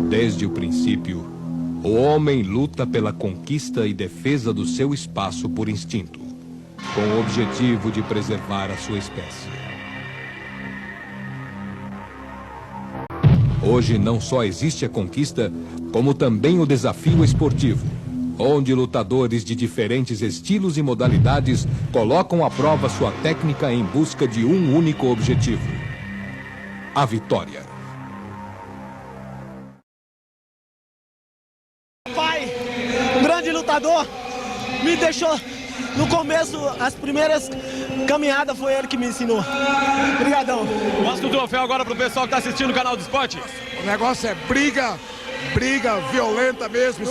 Desde o princípio, o homem luta pela conquista e defesa do seu espaço por instinto, com o objetivo de preservar a sua espécie. Hoje não só existe a conquista, como também o desafio esportivo, onde lutadores de diferentes estilos e modalidades colocam à prova sua técnica em busca de um único objetivo: a vitória. Pai, um grande lutador, me deixou no começo, as primeiras caminhadas foi ele que me ensinou. Obrigadão. Mostra o troféu agora pro pessoal que tá assistindo o canal do esporte. O negócio é briga violenta mesmo.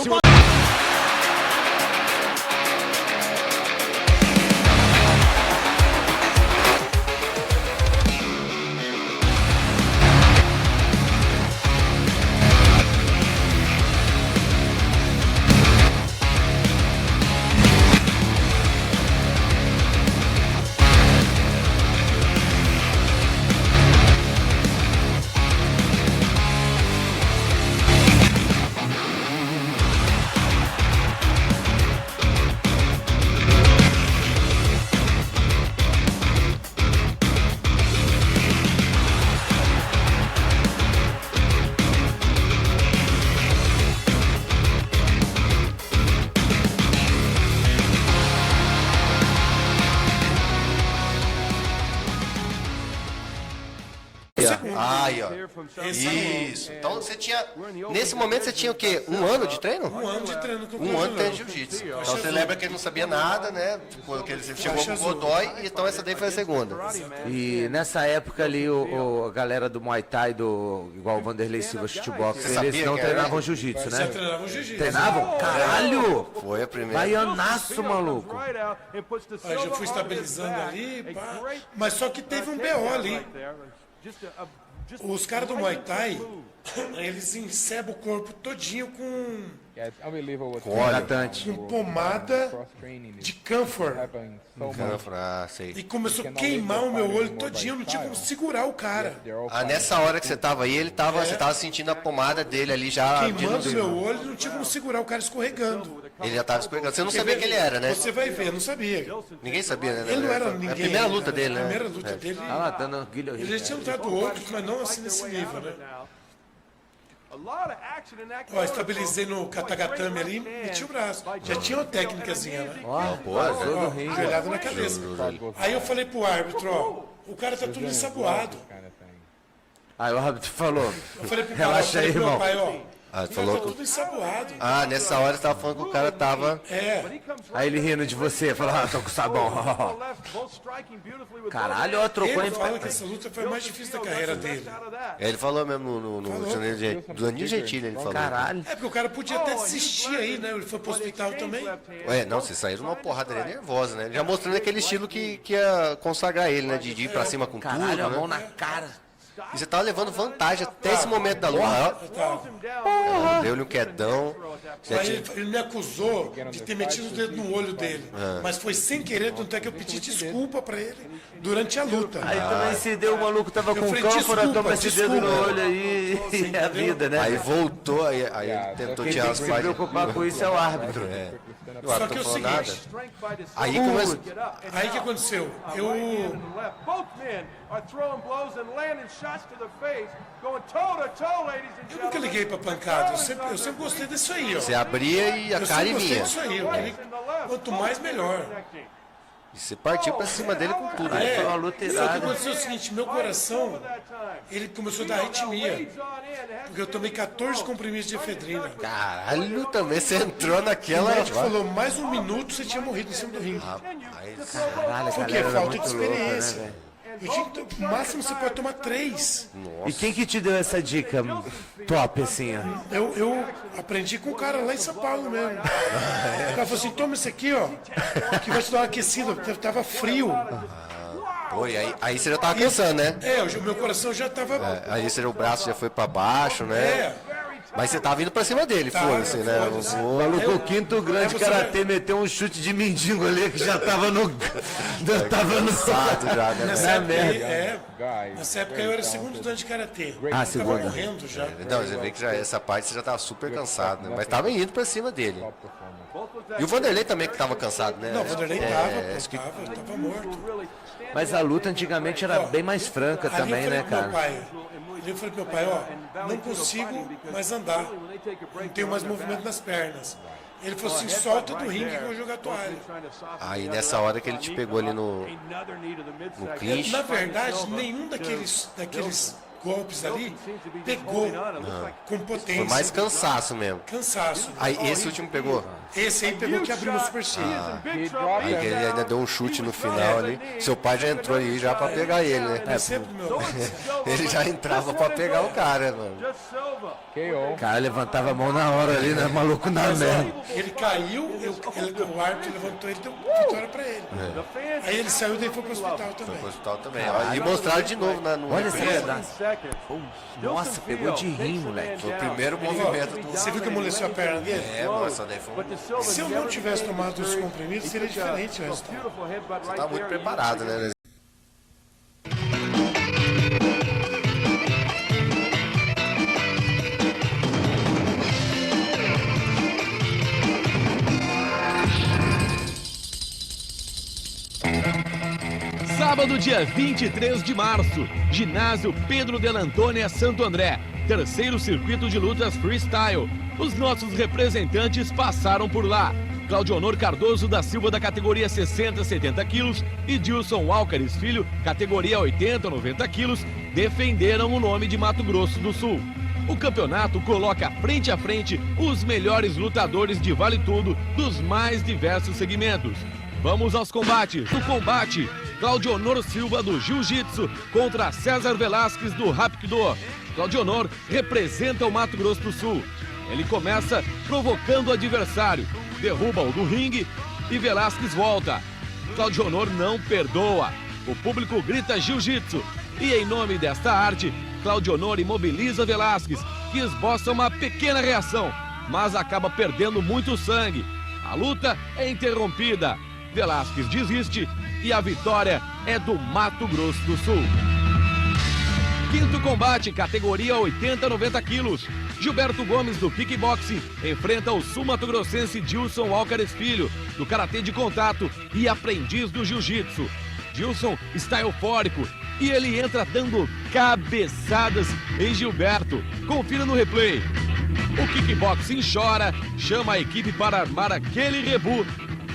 Aí, ó. Isso. Então você tinha. Nesse momento você tinha o quê? Um ano de treino? Um ano de treino com o Um ano de treino de jiu-jitsu. Então você lembra que ele não sabia nada, né? Quando ele chegou com o Godoy, então essa daí foi a segunda. E nessa época ali, a galera do Muay Thai, igual o Vanderlei Silva Shootbox, eles não treinavam jiu-jitsu, né? treinavam jiu-jitsu. Treinavam? Caralho! Foi a primeira. Baianaço, maluco. Aí já fui estabilizando ali, pá. Mas só que teve um BO ali. Os caras do Muay Thai, eles encebam o corpo todinho com Hidratante. pomada de camphor. Sei. E começou a queimar o meu olho todinho, não tinha como segurar o cara. Ah, nessa hora que você tava aí, você tava sentindo a pomada dele ali já. Queimando o meu olho, não tinha como segurar o cara escorregando. Ele já tava escorregando. Você não sabia quem ele era, né? Você vai ver, eu não sabia. Ninguém sabia, né? Ele não era ninguém. É a primeira luta dele, né? A primeira luta dele. Ah lá, dando guilhotina. Ele já tinha lutado outros, mas não assim nesse nível, né? Ó, estabilizei no katagatame ali, meti o braço. Já tinha uma técnicazinha, né? Ó, Joelhada na cabeça. Aí eu falei pro árbitro, ó, o cara tá tudo ensaboado. Aí o árbitro falou, Eu falei pro relaxa aí, meu irmão. pai, ó, Ah, o cara falou tá tudo ensaboado. Ah, nessa hora você tava falando que o cara tava. É, Aí ele rindo de você, falou, tô com sabão. Caralho, ó, trocou ele em... fala que essa luta foi a mais difícil da carreira dele. Ele falou mesmo no Danilo Gentili, ele falou. Caralho. É porque o cara podia até desistir aí, né? Ele foi pro hospital também. Ué, não, vocês saíram numa porrada dele nervosa, né? Já mostrando aquele estilo que ia consagrar ele, né? De ir pra cima com tudo, Caralho, a mão né? na cara. E você tava levando vantagem até esse momento da luta. Ó, deu-lhe um quedão. Aí ele me acusou de ter metido o dedo no olho dele. Mas foi sem querer, tanto é que eu pedi desculpa pra ele durante a luta. Aí também se deu, o maluco tava com falei, cânfora, desculpa, toma esse dedo no desculpa. olho aí, e é a vida, né? Aí voltou, aí ele tentou Quem tirar tem as que se páginas. preocupar com isso é o árbitro. O Só árbitro que é o não falou nada. seguinte, Aí começou. aí o que aconteceu? Eu nunca liguei pra pancada, eu sempre gostei disso aí, ó. Você abria e a Eu cara sempre gostei vinha. disso aí, eu queria, quanto mais melhor. E você partiu pra cima dele com tudo. Aí Né? foi uma luta Só que irada. aconteceu o seguinte, meu coração, ele começou a dar arritmia, porque eu tomei 14 comprimidos de efedrina. Caralho, também você entrou O naquela. médico falou, mais um minuto você tinha morrido em cima do ringue. Caralho, a Porque galera é era falta de muito louca, né, experiência. velho? Eu tinha que, no máximo você pode tomar 3. E quem que te deu essa dica top, assim, ó? Eu aprendi com um cara lá em São Paulo mesmo. O cara falou assim, toma esse aqui, ó, que vai te dar uma aquecida, porque tava frio. Pô, e aí você já tava cansando, né? É, o meu coração já tava... Aí o braço já foi pra baixo, né? É. Mas você tava indo pra cima dele, foda-se, né? foda-se. O maluco, o quinto grande você karatê meteu um chute de mendigo ali que já tava no. Já tava no Sato já, né? Nessa Na época, nessa época eu era segundo dan de karatê. Ah, Eu segunda. tava morrendo já. Não, você vê que já, essa parte você já tava super cansado, né? Mas tava indo pra cima dele. E o Vanderlei também que tava cansado, né? Não, o Vanderlei tava morto. Mas a luta antigamente era bem mais franca Ali também, eu falei né, pro meu cara? pai, eu falei pro meu pai, ó, não consigo mais andar, não tenho mais movimento nas pernas. Ele falou assim, solta do ringue que eu vou jogar toalha. Aí nessa hora que ele te pegou ali no clinch. Na verdade, nenhum daqueles golpes ali pegou com potência. Foi mais cansaço mesmo. Cansaço. Aí esse último pegou. Esse aí pegou que abriu no super C. Aí que ele ainda deu um chute no final ali. Seu pai já entrou aí já pra pegar ele, né? É sempre do meu lado. Ele já entrava pra pegar o cara, mano. O cara levantava a mão na hora ali, né? Maluco na merda. Ele caiu, o árbitro levantou ele, deu vitória pra ele. Aí ele saiu e daí foi pro hospital também. No hospital também. Ó, e mostraram de novo no Olha essa replay. pedaço. Nossa, pegou de rim, moleque. Foi o primeiro movimento do... Você viu que amoleceu a perna dele? É, nossa, daí foi um... Se eu não tivesse tomado os comprimidos, seria diferente o resultado. Você tá muito preparado, né? Sábado, dia 23 de março, ginásio Pedro de Antônia, Santo André, terceiro circuito de lutas freestyle. Os nossos representantes passaram por lá. Claudionor Cardoso da Silva, da categoria 60-70 quilos, e Dilson Álcares Filho, categoria 80-90 quilos, defenderam o nome de Mato Grosso do Sul. O campeonato coloca frente a frente os melhores lutadores de vale tudo dos mais diversos segmentos. Vamos aos combates. No combate, Claudionor Silva do Jiu-Jitsu contra César Velasquez do Hapkido. Claudionor representa o Mato Grosso do Sul. Ele começa provocando o adversário, derruba-o do ringue e Velasquez volta. Claudionor não perdoa. O público grita Jiu-Jitsu e em nome desta arte, Claudionor imobiliza Velasquez, que esboça uma pequena reação, mas acaba perdendo muito sangue. A luta é interrompida. Velasquez desiste e a vitória é do Mato Grosso do Sul. Quinto combate, categoria 80-90 quilos. Gilberto Gomes, do kickboxing, enfrenta o sul-mato-grossense Dilson Álcares Filho, do karatê de contato e aprendiz do jiu-jitsu. Dilson está eufórico e ele entra dando cabeçadas em Gilberto. Confira no replay. O kickboxing chora, chama a equipe para armar aquele rebu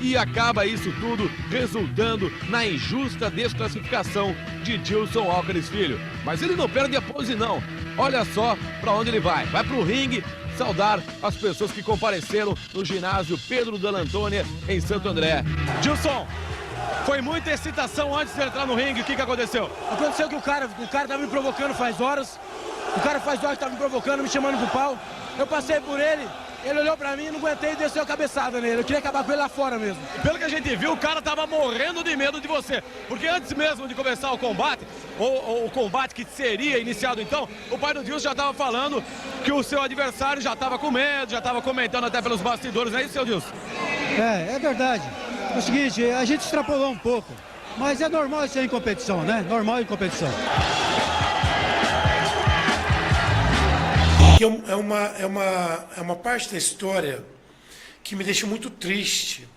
e acaba isso tudo resultando na injusta desclassificação de Dilson Álcares Filho. Mas ele não perde a pose não. Olha só para onde ele vai. Vai pro ringue saudar as pessoas que compareceram no ginásio Pedro de Antônia em Santo André. Dilson, foi muita excitação antes de entrar no ringue. O que aconteceu? Aconteceu que o cara tava me provocando faz horas. O cara faz horas que tava me provocando, me chamando pro pau. Eu passei por ele. Ele olhou pra mim, não aguentei e desceu a cabeçada nele. Eu queria acabar com ele lá fora mesmo. Pelo que a gente viu, o cara tava morrendo de medo de você. Porque antes mesmo de começar o combate, ou o combate que seria iniciado então, o pai do Dilson já tava falando que o seu adversário já tava com medo, já tava comentando até pelos bastidores, não é isso, seu Dilson? É verdade. É o seguinte, a gente extrapolou um pouco. Mas é normal isso aí em competição, né? Normal em competição. É uma parte da história que me deixa muito triste,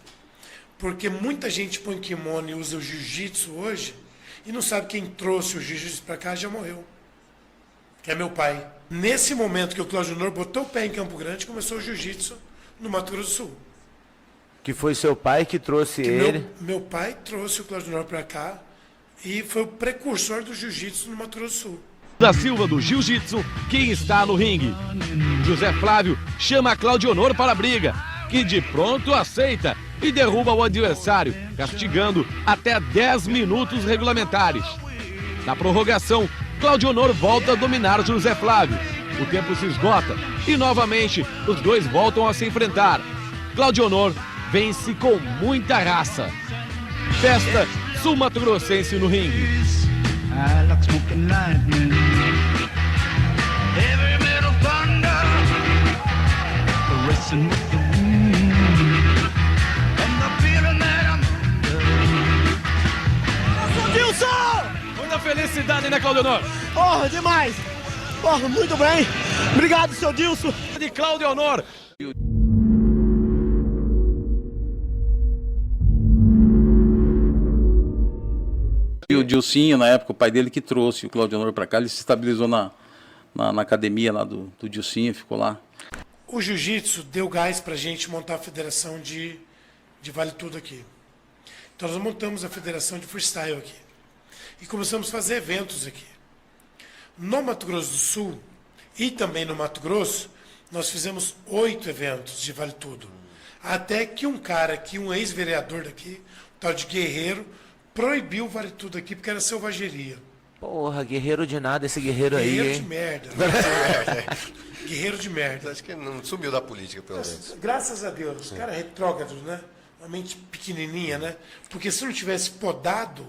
porque muita gente põe kimono e usa o jiu-jitsu hoje e não sabe quem trouxe o jiu-jitsu para cá já morreu, que é meu pai. Nesse momento que o Claudionor botou o pé em Campo Grande, começou o jiu-jitsu no Mato Grosso do Sul. Que foi seu pai que trouxe ele. Meu pai trouxe o Claudionor para cá e foi o precursor do jiu-jitsu no Mato Grosso do Sul. Da Silva do Jiu-Jitsu, quem está no ringue. José Flávio chama Claudionor para a briga, que de pronto aceita e derruba o adversário, castigando até 10 minutos regulamentares. Na prorrogação, Claudionor volta a dominar José Flávio. O tempo se esgota e novamente os dois voltam a se enfrentar. Claudionor vence com muita raça. Festa sul-mato-grossense no ringue. I like smoking lightning. Heavy metal thunder. Claudio Honor? Porra, demais! Porra, muito bem! Obrigado, seu Dilson! De Claudio Honor. E o Dilcinho, na época, o pai dele que trouxe o Claudio Honor para cá, ele se estabilizou na academia lá do Dilcinho, ficou lá. O jiu-jitsu deu gás para a gente montar a federação de Vale Tudo aqui. Então nós montamos a federação de freestyle aqui. E começamos a fazer eventos aqui. No Mato Grosso do Sul e também no Mato Grosso, nós fizemos 8 eventos de Vale Tudo. Até que um ex-vereador daqui, o tal de Guerreiro, proibiu o Vale Tudo aqui porque era selvageria. Porra, guerreiro de nada esse guerreiro aí, Guerreiro hein? de merda. Guerreiro de merda. Acho que não sumiu da política, pelo menos. Graças a Deus, os caras retrógrados, né? Uma mente pequenininha, né? Porque se não tivesse podado,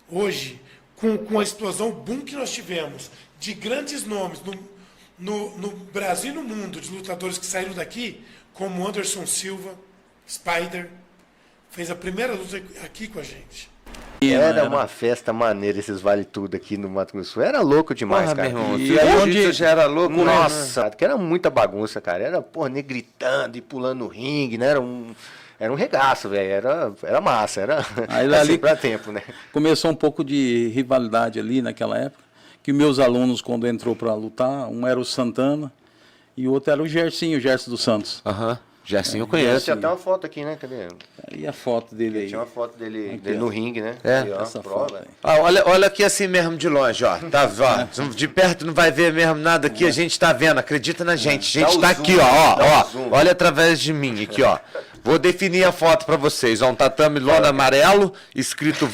hoje, com a explosão, o boom que nós tivemos, de grandes nomes no Brasil e no mundo, de lutadores que saíram daqui, como Anderson Silva, Spider, fez a primeira luta aqui com a gente. Era uma festa maneira esses Vale Tudo aqui no Mato Grosso do Sul. Era louco demais, Porra, cara. meu irmão, E aí onde já era louco, né? Nossa, que era muita bagunça, cara. Era, porra, nego gritando e pulando no ringue, né? Era um regaço, velho. Era massa, era Aí, assim, ali pra tempo, né? começou um pouco de rivalidade ali naquela época, que meus alunos, quando entrou para lutar, um era o Santana e o outro era o Gerson dos Santos. Aham. Gersinho eu Tinha conheço. até uma foto aqui, né? Cadê? E a foto dele aí. Tinha uma foto dele Aqui, no ó. ringue, né? É, Aí, ó, essa prova. foto aí. Ah, olha aqui assim mesmo de longe, ó. Tá, ó. De perto não vai ver mesmo nada aqui, a gente tá vendo, acredita na gente. A gente Dá tá o zoom, aqui, dá o zoom. Olha através de mim, aqui, ó. Vou definir a foto pra vocês. Ó, um tatame lona amarelo, escrito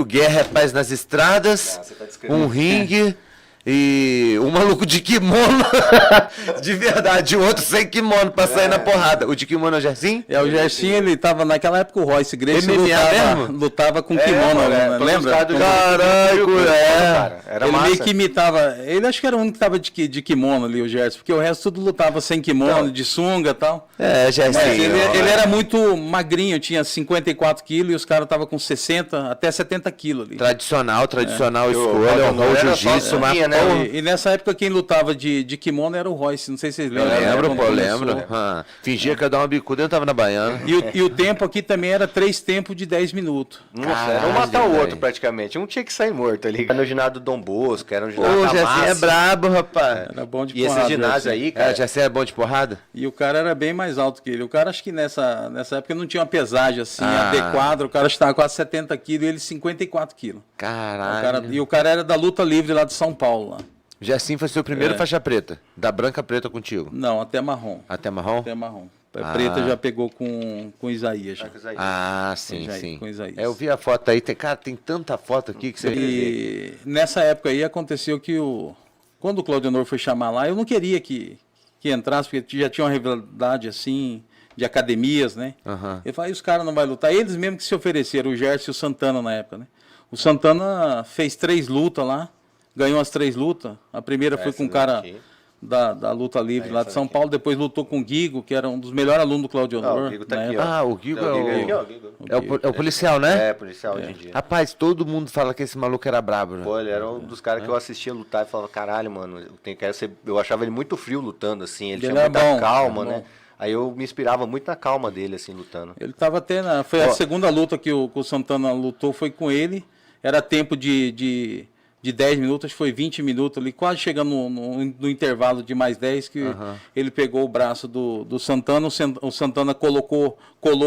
Guerra é Paz nas Estradas, você tá descrevendo. um ringue e um maluco de kimono, de verdade, o outro sem kimono pra sair na porrada. O de kimono é o Gersinho? É, o Gersinho, ele tava naquela época, o Royce Gracie MMA mesmo? lutava com kimono, né? Lembra? Caralho, Cara, era Ele massa. meio que imitava, ele acho que era o único que tava de kimono ali, o Gerson, porque o resto tudo lutava sem kimono, de sunga e tal. É, Gersinho. Mas ele era muito magrinho, tinha 54 quilos e os caras estavam com 60 até 70 quilos ali. Tradicional escolha, Claudio honrou o Honor era jiu-jitsu, só mas subia, né? porra. E nessa época quem lutava de kimono era o Royce, não sei se vocês Eu lembram. lembro, Quando pô, começou. lembro. Ah, fingia que ia dar uma bicuda e eu tava na Baiana. E o tempo aqui também era 3 tempos de 10 minutos. Nossa, era um matar o Caralho, outro velho. praticamente. Um tinha que sair morto ali. Era no ginásio do Dom Bosco, era no ginásio Ô, da Gersinho é Massa. brabo, rapaz. Era bom de E esse porrada, ginásio assim. aí, cara, Gersinho é bom de porrada? E o cara era bem mais alto que ele. O cara, acho que nessa época não tinha uma pesagem assim Ah. adequada. O cara estava quase 70 quilos e ele 54 quilos. Caralho. E o cara era da luta livre lá de São Paulo. Lá. Gersinho foi seu primeiro faixa preta. Da branca preta contigo. Não, até marrom. Até marrom? Até marrom. A preta já pegou com Isaías. Já. Ah, sim, Com sim. Isaías. É, eu vi a foto aí. Cara, tem tanta foto aqui que você... E nessa época aí aconteceu que quando o Claudio Honor foi chamar lá, eu não queria que entrasse, porque já tinha uma rivalidade assim, de academias, né? Aham. Eu falei, os caras não vão lutar. Eles mesmo que se ofereceram, o Gerson e o Santana na época, né? O Santana fez 3 lutas lá, ganhou as 3 lutas. A primeira foi com um cara da luta livre lá de São Paulo, depois lutou com o Guigo, que era um dos melhores alunos do Claudio Honor. o Guigo tá na aqui, época. ó. Ah, o Guigo Não, é Guigo o... aqui, ó, Guigo. É o policial, né? É, policial hoje em dia. Rapaz, todo mundo fala que esse maluco era brabo, né? Pô, ele era um dos caras que eu assistia lutar e falava, caralho, mano, eu achava ele muito frio lutando, assim, ele tinha Ele era muita bom, calma, era né? bom. Aí eu me inspirava muito na calma dele, assim, lutando. Ele estava até foi a segunda luta que o Santana lutou, foi com ele. Era tempo de 10 minutos, acho que foi 20 minutos ali, quase chegando no intervalo de mais 10, que ele pegou o braço do Santana, o Santana colou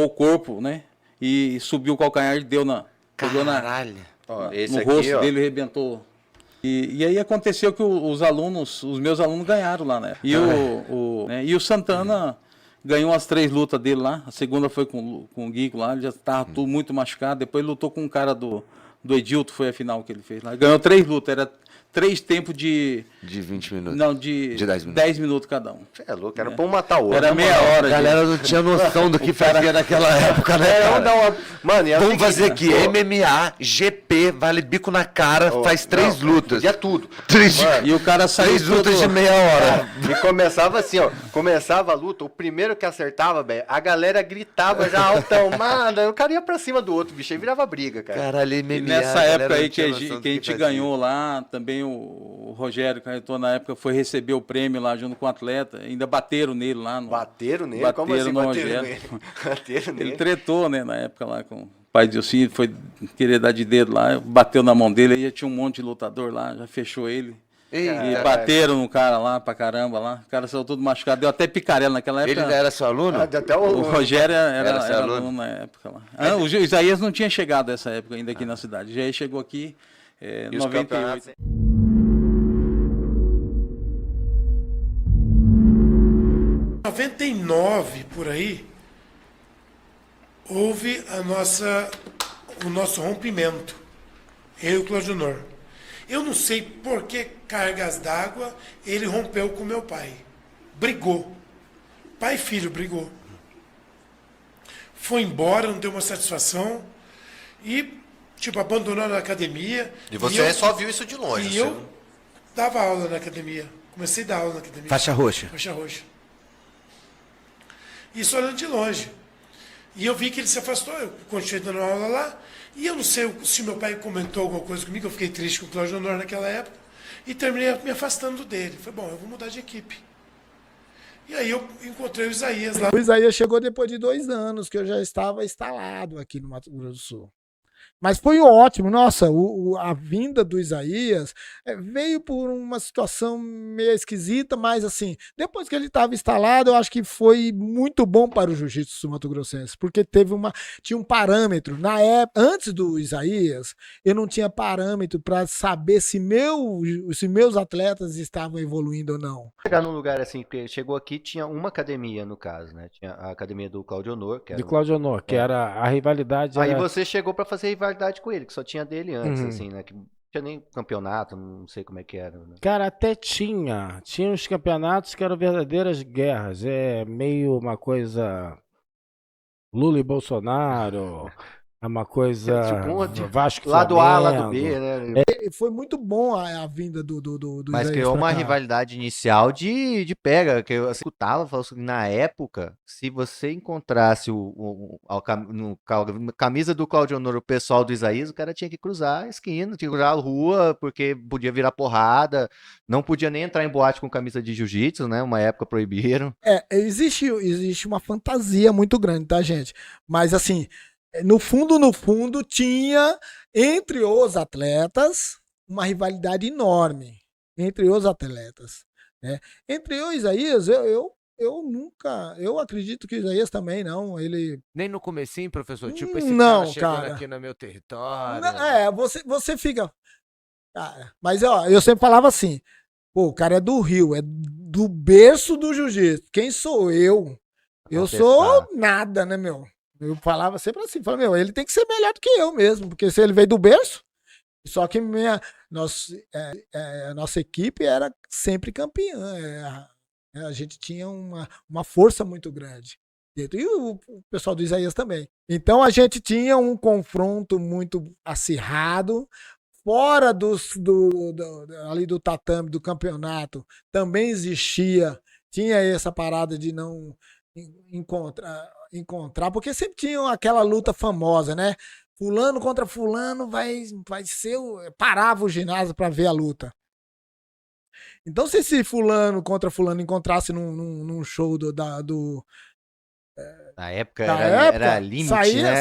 o corpo, né? E subiu o calcanhar e pegou Caralho. Ó, esse no aqui, rosto ó, dele e arrebentou. E aí aconteceu que os meus alunos ganharam lá, né? E o Santana ganhou as 3 lutas dele lá. A segunda foi com o Guigo lá, ele já estava tudo muito machucado. Depois lutou com um cara do Edilto, foi a final que ele fez lá. Ganhou 3 lutas, era 3 tempos de De 20 minutos. Não, de 10 minutos. 10 minutos cada um. Você é louco, era pra um matar o outro. Era meia hora. A galera não tinha noção do que fazia naquela época, né, cara? Mano, Vamos fazer aqui, MMA, GP, vale bico na cara, faz 3 lutas. Podia tudo. E o cara saiu 3 lutas de meia hora. E começava assim, ó. Começava a luta, o primeiro que acertava, velho, a galera gritava já altão, mano, o cara ia pra cima do outro, bicho, aí virava briga, cara. Caralho, MMA. E nessa a época galera aí não que tinha a noção gente, do que a gente fazia. ganhou lá, também o Rogério Carreton na época foi receber o prêmio lá junto com o atleta, ainda bateram nele lá. Bateram nele? Bateram Como assim no bateram Rogério. nele? Bateram nele? Ele tretou, né, na época lá com o pai de Ocínio, foi querer dar de dedo lá, bateu na mão dele, aí já tinha um monte de lutador lá, já fechou ele. E bateram no cara lá pra caramba lá. O cara saiu todo machucado, deu até picarela naquela época. Ele era seu aluno? Até O Rogério era seu aluno na época lá. O Isaías não tinha chegado nessa época ainda aqui na cidade. Já chegou aqui em 98. 99 por aí, houve o nosso rompimento, eu e o Cláudio Honor. Eu não sei por que cargas d'água ele rompeu com meu pai. Brigou. Pai e filho brigou. Foi embora, não deu uma satisfação e, tipo, abandonou a academia. E você só viu isso de longe. E eu dava aula na academia. Comecei a dar aula na academia. Faixa roxa. Faixa roxa. Isso olhando de longe. E eu vi que ele se afastou, eu continuei dando aula lá. E eu não sei se meu pai comentou alguma coisa comigo, eu fiquei triste com o Cláudio Honor naquela época. E terminei me afastando dele. Falei, bom, eu vou mudar de equipe. E aí eu encontrei o Isaías lá. O Isaías chegou depois de 2 anos, que eu já estava instalado aqui no Mato Grosso do Sul. Mas foi ótimo. Nossa, a vinda do Isaías veio por uma situação meio esquisita, mas assim, depois que ele estava instalado, eu acho que foi muito bom para o jiu-jitsu mato-grossense, porque tinha um parâmetro. Na época, antes do Isaías, eu não tinha parâmetro para saber se meus atletas estavam evoluindo ou não. Chegar num lugar assim, que chegou aqui, tinha uma academia, no caso, né? Tinha a academia do Cláudio Honor. Que era a rivalidade. Aí você chegou para fazer rivalidade com ele, que só tinha dele antes, assim, né? Que não tinha nem campeonato, não sei como é que era. Né? Cara, até tinha. Tinha os campeonatos que eram verdadeiras guerras. É meio uma coisa Lula e Bolsonaro, é uma coisa tipo, Vasco lado A, Flamengo. lado B, né? Foi muito bom a vinda do Mas Isaías criou pra uma cá. rivalidade inicial de pega, que eu escutava, falava assim, na época, se você encontrasse camisa do Cláudio Honor, o pessoal do Isaías, o cara tinha que cruzar a esquina, tinha que cruzar a rua, porque podia virar porrada, não podia nem entrar em boate com camisa de jiu-jitsu, né? Uma época proibiram. Existe uma fantasia muito grande, tá, gente? Mas assim, no fundo, tinha entre os atletas uma rivalidade enorme. Entre os atletas. Né? Entre eu e Isaías, eu acredito que o Isaías também não. Ele. Nem no comecinho, professor? Tipo, esse não, cara chegando cara. aqui no meu território. Você fica. Cara, mas ó, eu sempre falava assim: pô, o cara é do Rio, é do berço do jiu-jitsu. Quem sou eu? Eu sou nada, né, meu? Eu falava sempre assim, ele tem que ser melhor do que eu mesmo, porque se ele veio do berço, só que a nossa equipe era sempre campeã, a gente tinha uma força muito grande, e o pessoal do Isaías também. Então a gente tinha um confronto muito acirrado, fora ali do tatame, do campeonato, também tinha essa parada de não encontrar, porque sempre tinha aquela luta famosa, né? Fulano contra fulano vai ser parava o ginásio para ver a luta. Então, se esse fulano contra fulano encontrasse num show na época era limite,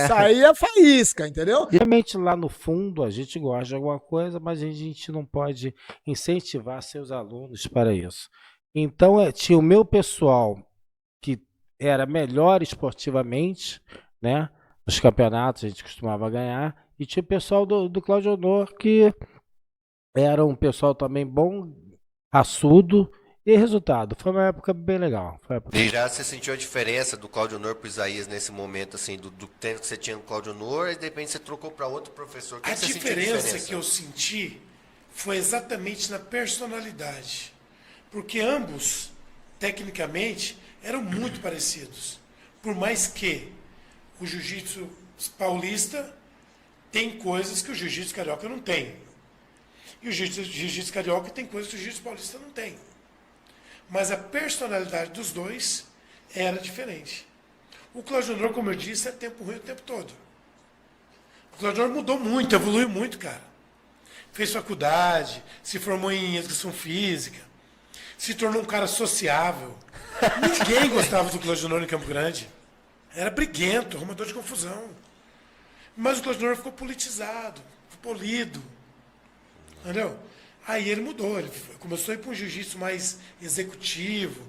saía faísca, entendeu? Realmente lá no fundo a gente gosta de alguma coisa, mas a gente não pode incentivar seus alunos para isso. Então, tinha o meu pessoal que era melhor esportivamente, né? Nos campeonatos a gente costumava ganhar, e tinha o pessoal do Cláudio Honor, que era um pessoal também bom, raçudo, e resultado, foi uma época bem legal. E já você sentiu a diferença do Cláudio Honor pro Isaías nesse momento, assim, do tempo que você tinha no Cláudio Honor, e de repente você trocou para outro professor? A diferença que eu senti foi exatamente na personalidade. Porque ambos, tecnicamente, eram muito parecidos. Por mais que o jiu-jitsu paulista tem coisas que o jiu-jitsu carioca não tem. E o jiu-jitsu carioca tem coisas que o jiu-jitsu paulista não tem. Mas a personalidade dos dois era diferente. O Cláudio Honor, como eu disse, é tempo ruim o tempo todo. O Cláudio Honor mudou muito, evoluiu muito, cara. Fez faculdade, se formou em educação física, se tornou um cara sociável. Ninguém gostava do Cláudio Honor em Campo Grande. Era briguento, arrumador de confusão. Mas o Cláudio Honor ficou politizado, polido. Entendeu? Aí ele mudou, ele começou a ir para um jiu-jitsu mais executivo,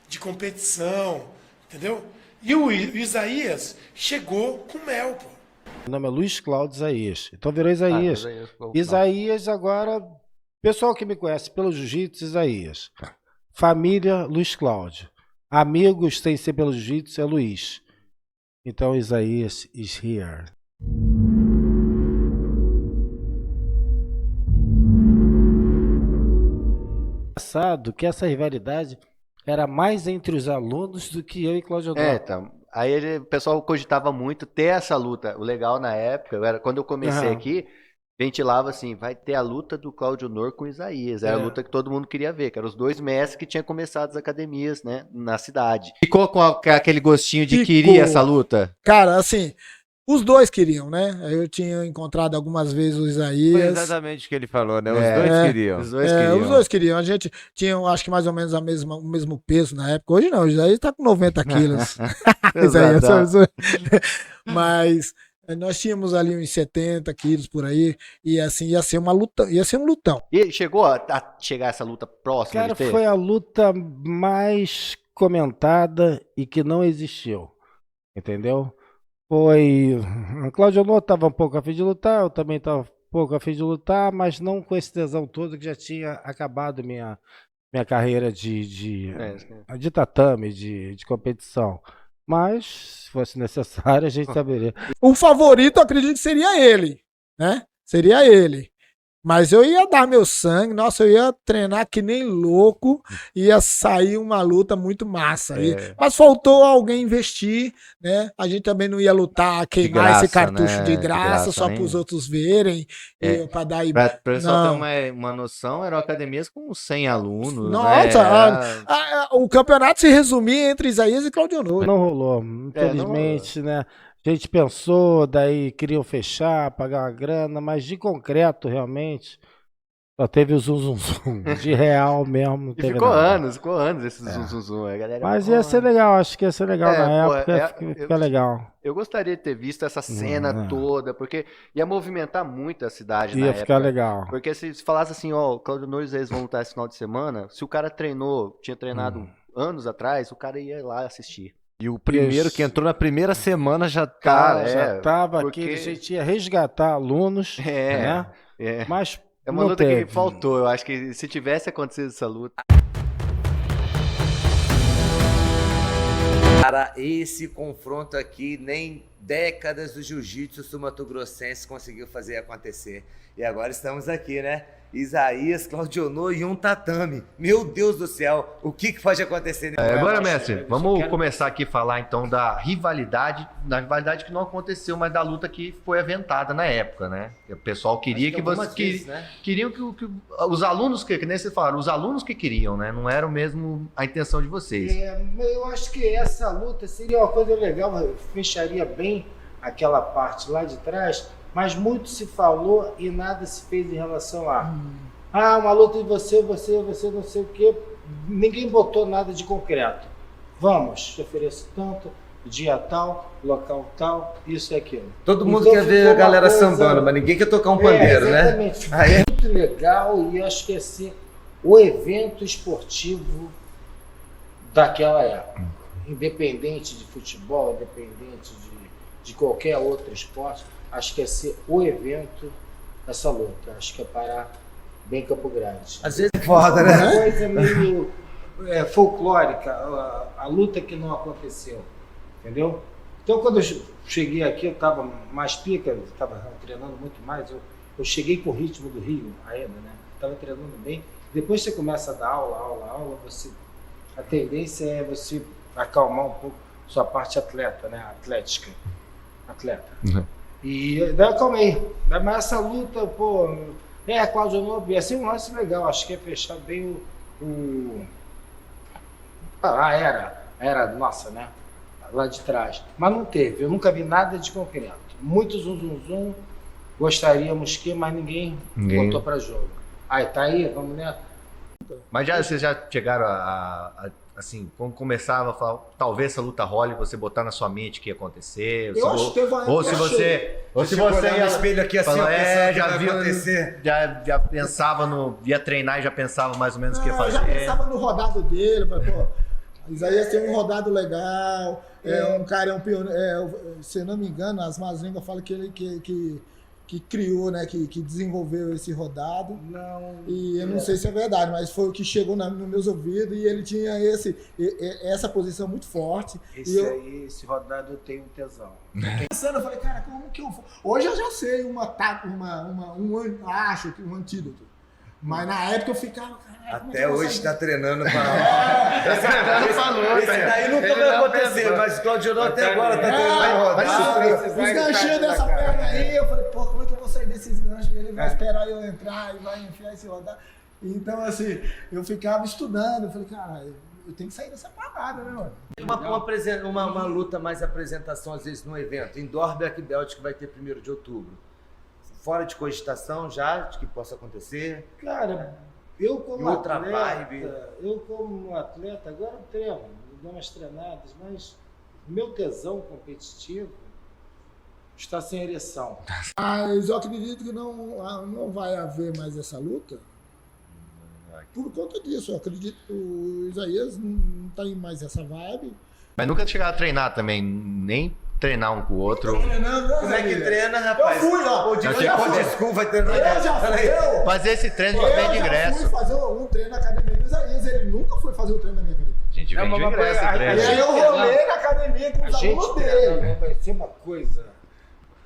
de competição, entendeu? E o Isaías chegou com mel, pô. Meu nome é Luiz Cláudio Isaías. Então virou Isaías. Isaías agora, pessoal que me conhece pelo jiu-jitsu, Isaías. Família, Luiz Cláudio. Amigos, sem ser pelo jiu-jitsu, é Luiz. Então Isaías is here. Engraçado que essa rivalidade era mais entre os alunos do que eu e Cláudio Honor. Então. Aí o pessoal cogitava muito ter essa luta. O legal na época, quando eu comecei aqui, ventilava assim, vai ter a luta do Cláudio Honor com o Isaías. Era a luta que todo mundo queria ver, que eram os dois mestres que tinham começado as academias, né, na cidade. Ficou com aquele gostinho de querer essa luta? Cara, assim, os dois queriam, né? Eu tinha encontrado algumas vezes o Isaías. Foi exatamente o que ele falou, né? Os dois queriam. Os dois queriam. Os dois queriam. A gente tinha, acho que mais ou menos o mesmo peso na época. Hoje não, o Isaías tá com 90 quilos. Isaías, mas nós tínhamos ali uns 70 quilos por aí. E assim, ia ser uma luta, ia ser um lutão. E chegou a chegar essa luta próxima? Cara, foi a luta mais comentada e que não existiu. Entendeu? Foi. O Cláudio Honor estava um pouco a fim de lutar, eu também estava um pouco a fim de lutar, mas não com esse tesão todo que já tinha acabado minha carreira de tatame, de competição. Mas, se fosse necessário, a gente saberia. O favorito, acredito que seria ele, né? Seria ele. Mas eu ia dar meu sangue, nossa, eu ia treinar que nem louco, ia sair uma luta muito massa. Mas faltou alguém investir, né? A gente também não ia lutar, queimar esse cartucho, né? de graça só para os outros verem. Para dar... Para o pessoal ter uma noção, eram academias com 100 alunos. Nossa, né? O campeonato se resumia entre Isaías e Cláudio Honor. Não rolou, infelizmente, né? A gente pensou, daí queriam fechar, pagar uma grana, mas de concreto, realmente, só teve o zum. De real mesmo. E ficou anos esse zum. Mas ia ser legal, acho que ia ser legal na época, fica legal. Eu gostaria de ter visto essa cena toda, porque ia movimentar muito a cidade na época. Ia ficar legal. Porque se falasse assim, ó, o Cláudio Honor eles vão lutar esse final de semana, se o cara tinha treinado anos atrás, o cara ia lá assistir. E o primeiro que entrou na primeira semana já estava aqui, a gente ia resgatar alunos, né? Mas é uma luta que faltou, eu acho que se tivesse acontecido essa luta. Para esse confronto aqui, nem décadas do jiu-jitsu sul-mato-grossense conseguiu fazer acontecer. E agora estamos aqui, né? Isaías, Cláudio Honor e um tatame. Meu Deus do céu, o que pode acontecer? Agora, mestre, vamos começar aqui a falar então da rivalidade que não aconteceu, mas da luta que foi aventada na época, né? O pessoal queria que vocês queriam que os alunos que nem vocês falaram, os alunos que queriam, né? Não era mesmo a intenção de vocês. Eu acho que essa luta seria uma coisa legal, fecharia bem aquela parte lá de trás. Mas muito se falou e nada se fez em relação a uma luta de você não sei o quê. Ninguém botou nada de concreto. Vamos, te ofereço tanto, dia tal, local tal, isso e aquilo. Todo mundo quer ver a galera sambando, mas ninguém quer tocar um pandeiro, né? É muito legal e acho que ia ser o evento esportivo daquela época. Independente de futebol, independente de qualquer outro esporte. Acho que ia ser o evento dessa luta. Acho que ia parar bem Campo Grande. Às vezes é foda, né? Uma coisa meio folclórica, a luta que não aconteceu. Entendeu? Então, quando eu cheguei aqui, eu estava mais pica, estava treinando muito mais. eu cheguei com o ritmo do Rio ainda, né? Estava treinando bem. Depois você começa a dar aula, a tendência é você acalmar um pouco sua parte atleta, né? Atleta. E daí eu acalmei. Mas essa luta, pô, Cláudio Nobre, ia ser um lance legal. Acho que ia fechar bem era nossa, né? Lá de trás. Mas não teve. Eu nunca vi nada de concreto. Muito zum. Gostaríamos que, mas ninguém botou para jogo. Aí, tá aí, vamos nessa. Mas vocês já chegaram assim, quando começava a falar, talvez essa luta role, você botar na sua mente o que ia acontecer? Eu acho que teve uma ou se você olhar no espelho aqui assim, já viu, acontecer. Já pensava ia treinar e já pensava mais ou menos o que ia fazer. Eu já pensava no rodado dele, mas, pô, Isaías tem um rodado legal, um cara, é um pioneiro, se eu não me engano, as más línguas falam que ele que criou, né, que desenvolveu esse rodado. E eu não sei se é verdade, mas foi o que chegou nos meus ouvidos e ele tinha essa posição muito forte. Esse rodado eu tenho tesão. Pensando, eu falei, cara, como que eu vou? Hoje eu já sei um antídoto. Mas na época eu ficava, até hoje está treinando para. Esse daí nunca vai acontecer, mas o Claudio até agora está treinando rodar. Os ganchinhos dessa perna aí, eu falei, pô, como é que eu vou sair desses ganchos? Ele vai esperar eu entrar e vai enfiar esse rodar. Então, assim, eu ficava estudando, eu falei, cara, eu tenho que sair dessa parada, né, mano? Uma luta mais apresentação, às vezes, no evento. Indoor Black Belt, que vai ter 1º de outubro. Fora de cogitação já, de que possa acontecer? Cara, eu como atleta, agora eu treino, dou umas treinadas, mas meu tesão competitivo está sem ereção. Mas eu acredito que não vai haver mais essa luta por conta disso. Eu acredito que o Isaías não está em mais essa vibe. Mas nunca chegaram a treinar também, nem treinar um com o outro. Como é que treina, rapaz? Eu fui, ó. O Discool vai treinar. Fazer esse treino de vender ingresso. Eu fui fazer um treino na academia do Isaías, ele nunca foi fazer o treino na minha academia. A gente vende ingresso. E aí eu rolei na academia com os alunos dele. Vai ser uma coisa,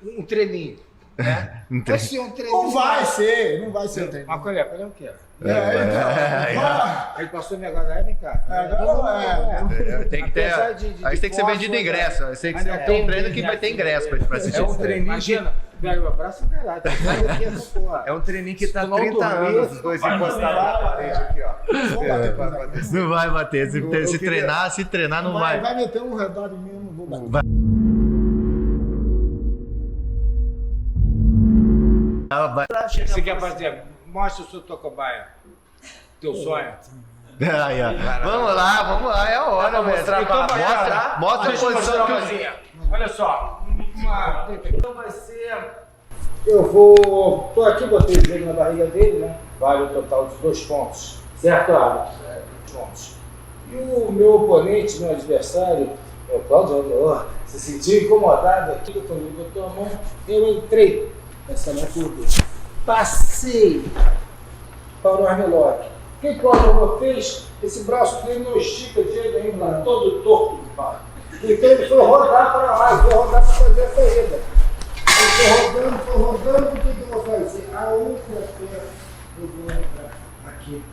um treininho, né? Vai ser um treininho. Não vai ser um treininho. Mas qual é o que é? Ele passou minha guarda, vem cá. Tem que ter. Aí tem que ser vendido ingresso. Tem que ser um treino que vai ter ingresso pra assistir. É um treininho. Imagina, pega o abraço e caralho. É um treininho que tá 30 anos, os dois encostados na frente aqui, ó. Não vai bater. Se treinar, não vai. Vai meter um redor em mim, eu não vou bater. Você quer fazer? Mostra o seu tocobaia. Teu sonho. Vamos lá, é a hora, mostrar mostra a posição que olha só. Então vai ser. Tô aqui, botei o joelho na barriga dele, né? Vale o total de 2 pontos. Certo, Alex? 2 pontos. E o meu oponente, meu adversário, o Claudio, se sentiu incomodado aqui, botou a mão, eu entrei nessa minha curva. Passei para o armlock. O que o Claudio fez? Esse braço dele não estica de jeito nenhum, está todo torto de pau. Então ele foi rodar para lá, foi rodar para fazer a corrida. Ele foi rodando, o que eu vou fazer? A outra perna eu vou entrar aqui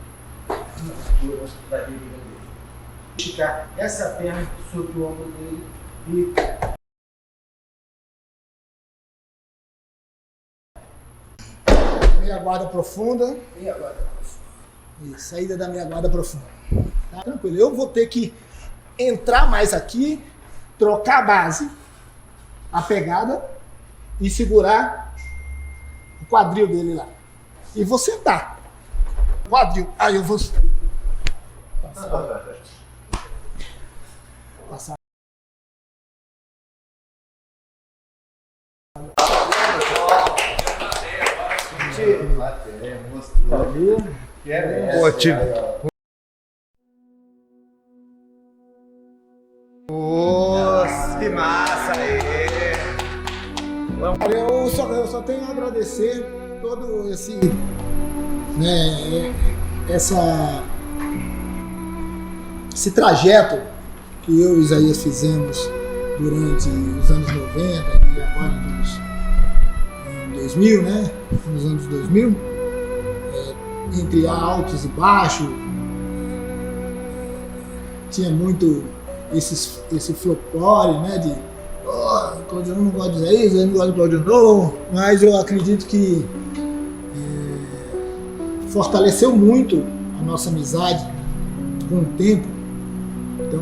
na altura da barriga dele. Esticar essa perna sobre o ombro dele e minha guarda profunda. E saída da minha guarda profunda. Tá tranquilo. Eu vou ter que entrar mais aqui, trocar a base, a pegada e segurar o quadril dele lá. E vou sentar. Quadril. Aí eu vou passar. Nossa, que massa aí! Eu só tenho a agradecer todo esse, esse trajeto que eu e Isaías fizemos durante os anos 90 e agora em 2000, né? Nos anos 2000, entre altos e baixos, tinha muito esse folclore, né? De Claudio não gosta de Isaías, eu não gosto de Claudio não, mas eu acredito que fortaleceu muito a nossa amizade com o tempo. Então,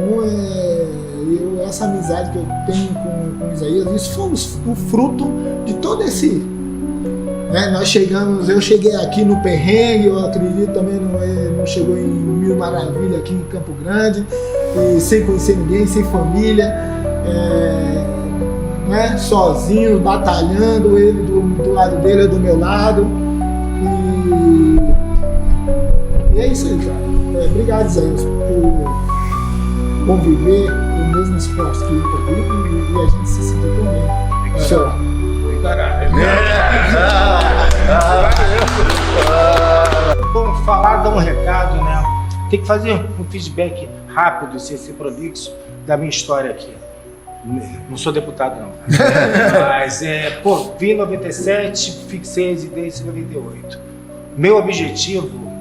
essa amizade que eu tenho com o Isaías, isso foi o fruto de todo esse... Né? Eu cheguei aqui no perrengue, eu acredito também não chegou em Mil Maravilha aqui em Campo Grande, e sem conhecer ninguém, sem família, né? Sozinho, batalhando, ele do lado dele, eu do meu lado. E é isso aí, cara. Obrigado, Isaías, por conviver no mesmo esporte que eu comigo e a gente se sentir tão bem. Seu Bom, falar, dar um recado, né? Tem que fazer um feedback rápido, sem ser prolixo, da minha história aqui. Não sou deputado, não. Mas, vim em 97, fixei a residência em 98. Meu objetivo,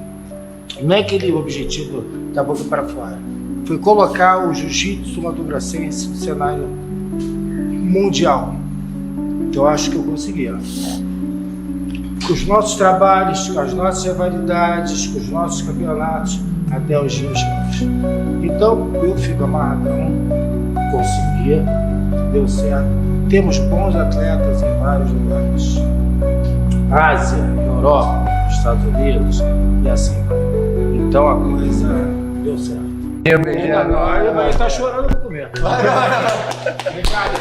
não é aquele objetivo da boca para fora, foi colocar o jiu-jitsu mato-grossense no cenário mundial. Eu acho que eu consegui. Com os nossos trabalhos, com as nossas rivalidades, com os nossos campeonatos, até os dias de hoje. Então, eu fico amarradão, consegui, deu certo. Temos bons atletas em vários lugares. Ásia, Europa, Estados Unidos e assim vai. Então a coisa deu certo. Eu beijei a Glória, vai estar chorando no comer. Obrigado.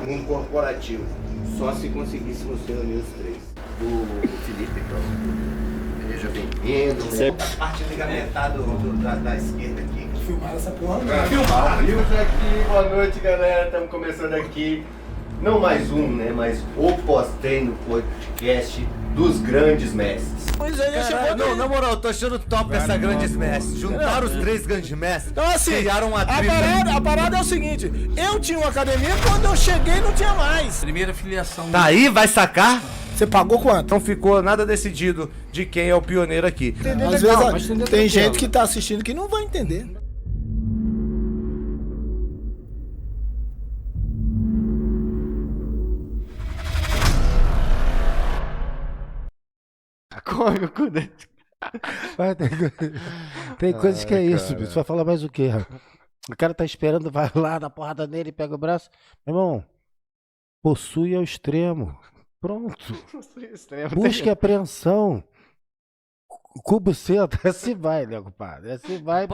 Mundo corporativo. Só se conseguíssemos reunir os três. Do Felipe, então. Seja bem-vindo. A parte ligamentada da esquerda aqui. Filmaram essa porra? Filmaram. Amigos aqui, boa noite, galera. Estamos começando aqui. Não mais um, né? Mas o pós-treino podcast dos grandes mestres. Pois é, Caralho, não, na moral, eu tô achando top essa grandes mestres. Juntaram os três grandes mestres. Então assim, criaram uma a parada é o seguinte, eu tinha uma academia, quando eu cheguei não tinha mais. Primeira filiação. Tá aí, vai sacar? Você pagou quanto? Não ficou nada decidido de quem é o pioneiro aqui. Às vezes tem gente que tá assistindo que não vai entender. Tem coisas que é isso, bicho. Você vai falar mais o quê? O cara tá esperando, vai lá, dá porrada nele, pega o braço. Meu irmão, possui ao extremo. Pronto. Busque apreensão. Cubo centro. Assim vai, né, compadre? Assim vai.